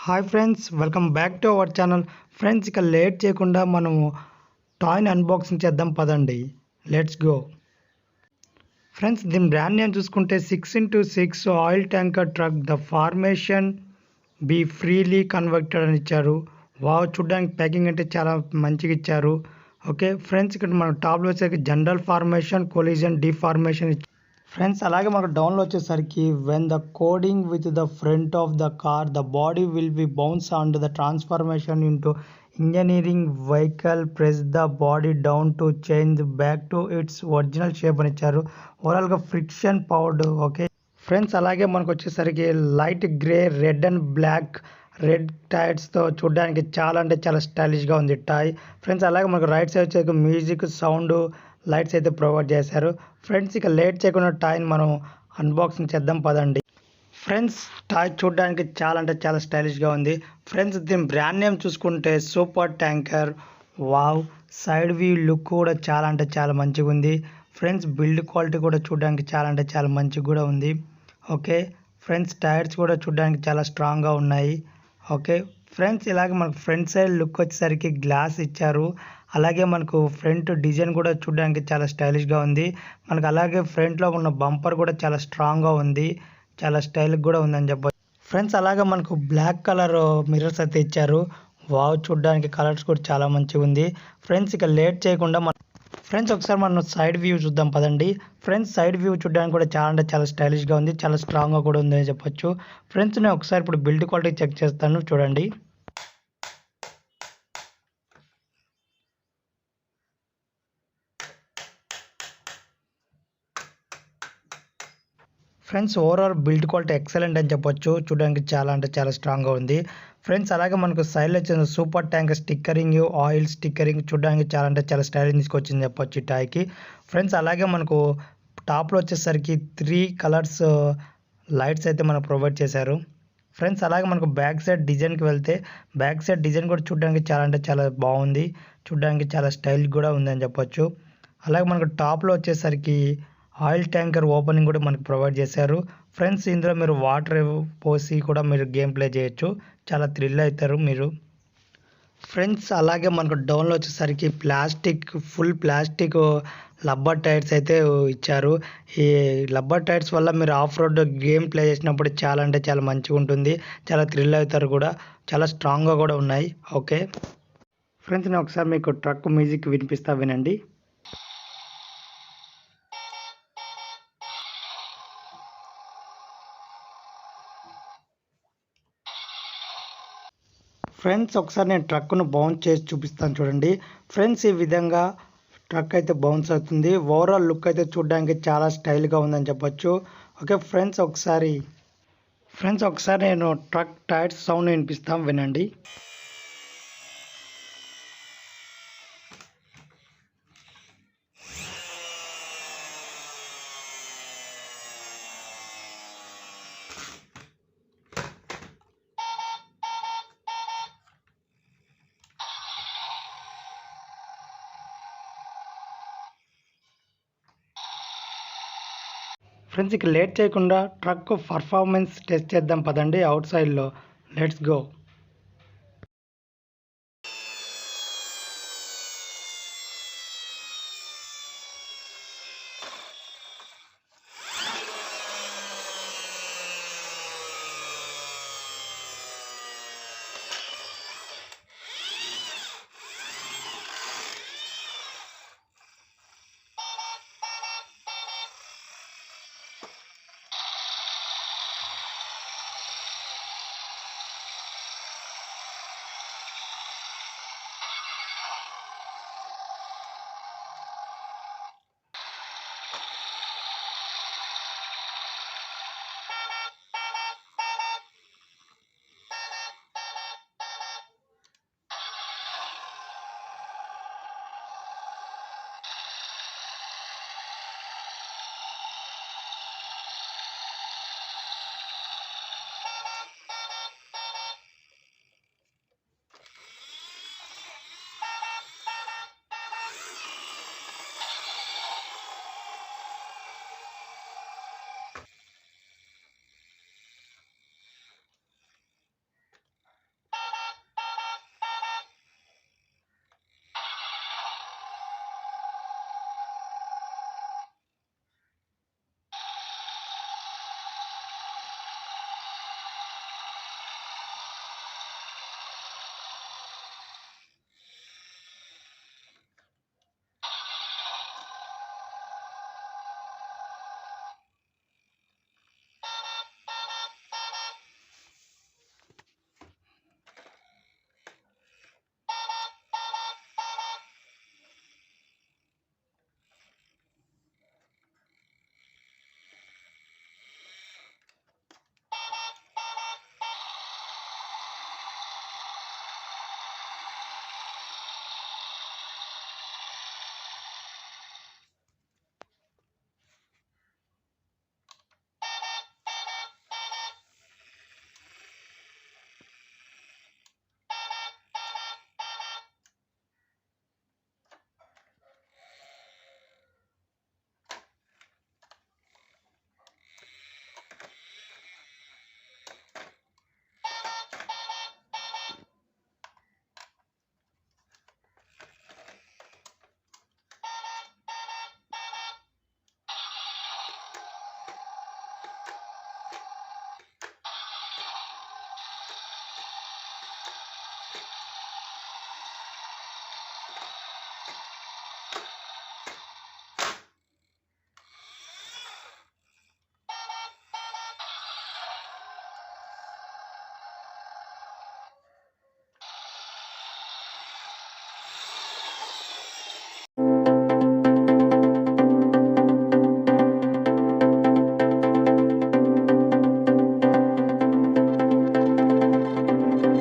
Hi friends, welcome back to our channel. Friends, ఇక late చేయకుండా మనము టాయ్ని అన్బాక్సింగ్ చేద్దాం పదండి. Let's go. ఫ్రెండ్స్, దీని బ్రాండ్ నేమ్ చూసుకుంటే 6x6 oil tanker truck the formation be freely converted అని ఇచ్చారు. వావ్, చూడడానికి ప్యాకింగ్ అంటే చాలా మంచిగా ఇచ్చారు. ఓకే ఫ్రెండ్స్, ఇక్కడ మన టాప్లో వచ్చేసరికి general formation, collision, deformation. Friends, అలాగే మనకు డౌన్లో వచ్చేసరికి when the coding with the front of the car the body will be bounce and the transformation into engineering vehicle press the body down to change back to it's original shape అని ఇచ్చారు. ఓవరాల్గా friction powered. Okay friends, అలాగే మనకు వచ్చేసరికి light grey, red and black red టైర్స్తో చూడడానికి చాలా అంటే చాలా స్టైలిష్గా ఉంది టాయ్. ఫ్రెండ్స్, అలాగే మనకు రైట్ సైడ్ వచ్చేసరికి మ్యూజిక్, సౌండ్, లైట్స్ అయితే ప్రొవైడ్ చేశారు. ఫ్రెండ్స్, ఇక లేట్ చేయకుండా టాయ్ని మనం అన్బాక్సింగ్ చేద్దాం పదండి. ఫ్రెండ్స్, టాయ్ చూడడానికి చాలా అంటే చాలా స్టైలిష్గా ఉంది. ఫ్రెండ్స్, దీని బ్రాండ్ నేమ్ చూసుకుంటే super tanker. Wow, side view look కూడా చాలా అంటే చాలా మంచిగా ఉంది. ఫ్రెండ్స్, బిల్డ్ క్వాలిటీ కూడా చూడడానికి చాలా అంటే చాలా మంచిగా కూడా ఉంది. ఓకే ఫ్రెండ్స్, టైర్స్ కూడా చూడడానికి చాలా స్ట్రాంగ్గా ఉన్నాయి. ఓకే ఫ్రెండ్స్, ఇలాగే మనకు ఫ్రంట్ సైడ్ లుక్ వచ్చేసరికి గ్లాస్ ఇచ్చారు. అలాగే మనకు ఫ్రంట్ డిజైన్ కూడా చూడడానికి చాలా స్టైలిష్గా ఉంది. మనకు అలాగే ఫ్రంట్లో ఉన్న బంపర్ కూడా చాలా స్ట్రాంగ్గా ఉంది, చాలా స్టైల్గా కూడా ఉందని చెప్పొచ్చు. ఫ్రెండ్స్, అలాగే మనకు బ్లాక్ కలర్ మిర్రర్స్ అయితే ఇచ్చారు. వావ్, చూడడానికి కలర్స్ కూడా చాలా మంచిగా ఉంది. ఫ్రెండ్స్, ఇక లేట్ చేయకుండా ఫ్రెండ్స్ ఒకసారి మనం సైడ్ వ్యూ చూద్దాం పదండి. ఫ్రెండ్స్, సైడ్ వ్యూ చూడడానికి కూడా చాలా అంటే చాలా స్టైలిష్గా ఉంది, చాలా స్ట్రాంగ్గా కూడా ఉంది అని చెప్పొచ్చు. ఫ్రెండ్స్, నేను ఒకసారి ఇప్పుడు బిల్డ్ క్వాలిటీ చెక్ చేస్తాను, చూడండి. Friends, overall build quality excellent అని చెప్పొచ్చు. చూడడానికి చాలా అంటే చాలా స్ట్రాంగ్గా ఉంది. ఫ్రెండ్స్, అలాగే మనకు సైడ్లో వచ్చిన super tank stickering, oil stickering చూడడానికి చాలా అంటే చాలా స్టైలింగ్ తీసుకొచ్చింది చెప్పొచ్చు ఈ టాయ్కి. ఫ్రెండ్స్, అలాగే మనకు టాప్లో వచ్చేసరికి 3 కలర్స్ లైట్స్ అయితే మనకు ప్రొవైడ్ చేశారు. ఫ్రెండ్స్, అలాగే మనకు బ్యాక్ సైడ్ డిజైన్కి వెళ్తే బ్యాక్ సైడ్ డిజైన్ కూడా చూడడానికి చాలా అంటే చాలా బాగుంది, చూడడానికి చాలా స్టైల్ కూడా ఉందని చెప్పొచ్చు. అలాగే మనకు టాప్లో వచ్చేసరికి ఆయిల్ ట్యాంకర్ ఓపెనింగ్ కూడా మనకు ప్రొవైడ్ చేశారు. ఫ్రెండ్స్, ఇందులో మీరు వాటర్ పోసి కూడా మీరు గేమ్ ప్లే చేయొచ్చు, చాలా థ్రిల్ అవుతారు మీరు. ఫ్రెండ్స్, అలాగే మనకు డౌన్లో వచ్చేసరికి ఫుల్ ప్లాస్టిక్ రబ్బర్ టైర్స్ అయితే ఇచ్చారు. ఈ రబ్బర్ టైర్స్ వల్ల మీరు ఆఫ్ రోడ్ గేమ్ ప్లే చేసినప్పుడు చాలా అంటే చాలా మంచిగా ఉంటుంది, చాలా థ్రిల్ అవుతారు కూడా, చాలా స్ట్రాంగ్గా కూడా ఉన్నాయి. ఓకే ఫ్రెండ్స్, నేను ఒకసారి మీకు ట్రక్ మ్యూజిక్ వినిపిస్తా, వినండి. ఫ్రెండ్స్, ఒకసారి నేను ట్రక్ను బౌన్స్ చేసి చూపిస్తాను, చూడండి. ఫ్రెండ్స్, ఈ విధంగా ట్రక్ అయితే బౌన్స్ అవుతుంది. ఓవరాల్ లుక్ అయితే చూడడానికి చాలా స్టైల్గా ఉందని చెప్పొచ్చు. ఓకే ఫ్రెండ్స్, ఒకసారి నేను ట్రక్ టైర్స్ సౌండ్ వినిపిస్తాం, వినండి. ఫ్రెండ్స్, ఇక లేట్ చేయకుండా ట్రక్ పర్ఫార్మెన్స్ టెస్ట్ చేద్దాం పదండి అవుట్ సైడ్లో. Let's go.